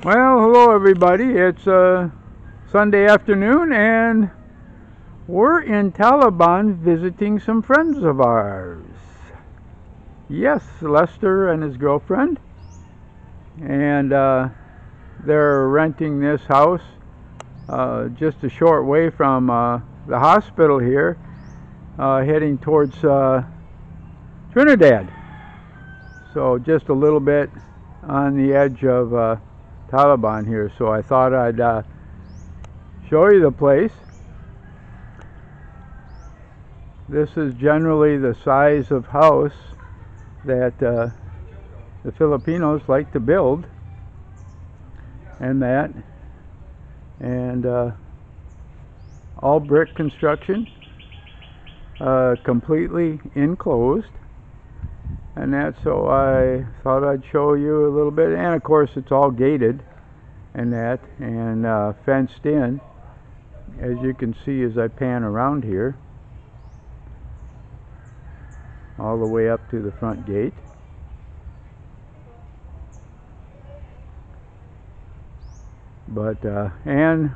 Well, hello everybody. It's Sunday afternoon and we're in Talibon visiting some friends of ours. Yes, Lester and his girlfriend. And they're renting this house just a short way from the hospital here, heading towards Trinidad. So just a little bit on the edge of Talibon here, so I thought I'd show you the place. This is generally the size of house that the Filipinos like to build, and all brick construction, completely enclosed. And that, so I thought I'd show you a little bit, and of course it's all gated and fenced in, as you can see as I pan around here, all the way up to the front gate. But and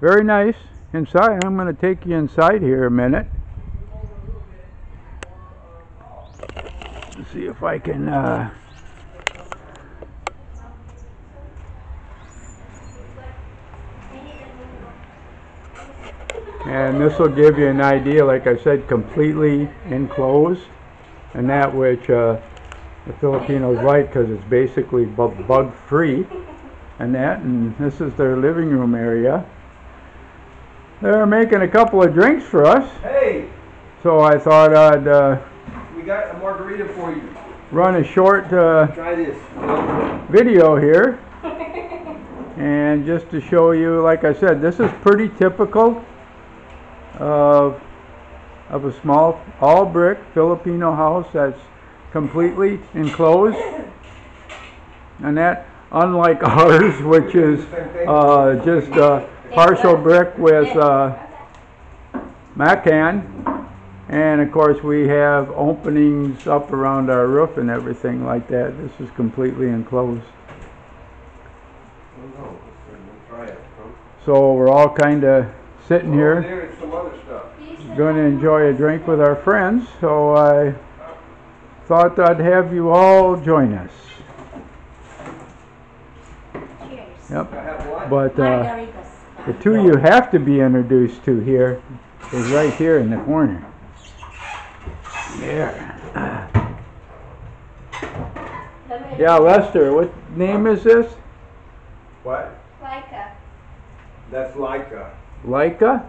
very nice inside. I'm going to take you inside here a minute. See if I can and this will give you an idea, like I said, completely enclosed, and that which the Filipinos like, because it's basically bug free, and this is their living room area. They're making a couple of drinks for us. Hey! So I thought I'd got a margarita for you. Run a short Try this. video here, and just to show you, like I said, this is pretty typical of a small all brick Filipino house that's completely enclosed, and that, unlike ours, which is just partial brick with macan. And of course we have openings up around our roof and everything like that. This is completely enclosed. So we're all kind of sitting here, going to enjoy a drink with our friends. So I thought I'd have you all join us. Cheers. Yep. But the two you have to be introduced to here is right here in the corner. There. Yeah, Lester, what name is this? What? Laika. That's Laika. Laika?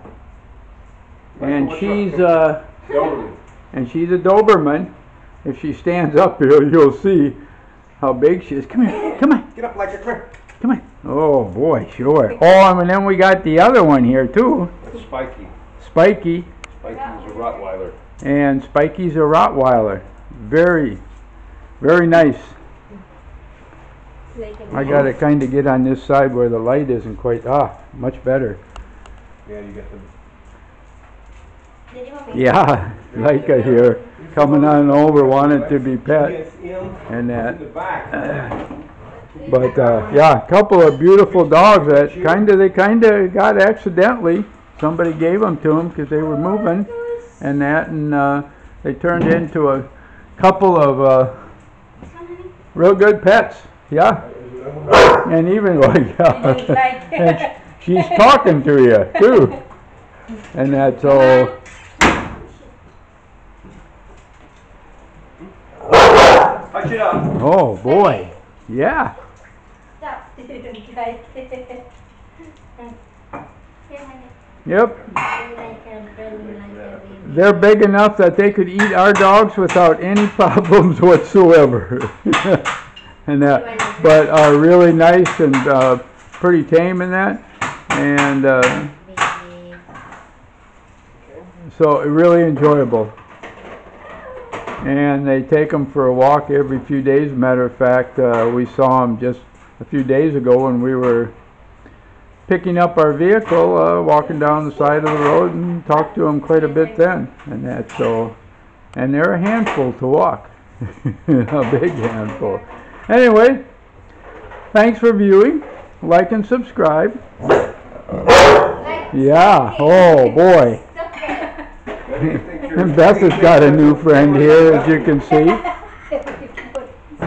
And she's Doberman. and she's a Doberman. If she stands up here, you'll see how big she is. Come here, come on. Get up, Laika, come here. Come on. Oh boy, sure. Oh, and then we got the other one here too. That's Spiky. Spiky. Spiky is a Rottweiler. And Spiky's a Rottweiler. Very, very nice. I gotta kind of get on this side where the light isn't quite, much better. Yeah, you got them. Yeah, Laika here, coming on over, wanted to be pet, and that. But yeah, a couple of beautiful dogs that they kind of got accidentally. Somebody gave them to them because they were moving, and they turned into a couple of real good pets. Yeah, and even like and she's talking to you too, and that's all. Touch it up. Oh boy, yeah. Yep. They're big enough that they could eat our dogs without any problems whatsoever. And but are really nice and pretty tame in that, and so really enjoyable. And they take them for a walk every few days. Matter of fact, we saw them just a few days ago when we were picking up our vehicle, walking down the side of the road, and talked to them quite a bit then. And they're a handful to walk. A big handful. Anyway, Thanks for viewing. Like and subscribe. Yeah, oh boy. And Beth has got a new friend here, as you can see.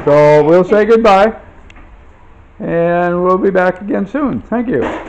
So we'll say goodbye. And we'll be back again soon. Thank you.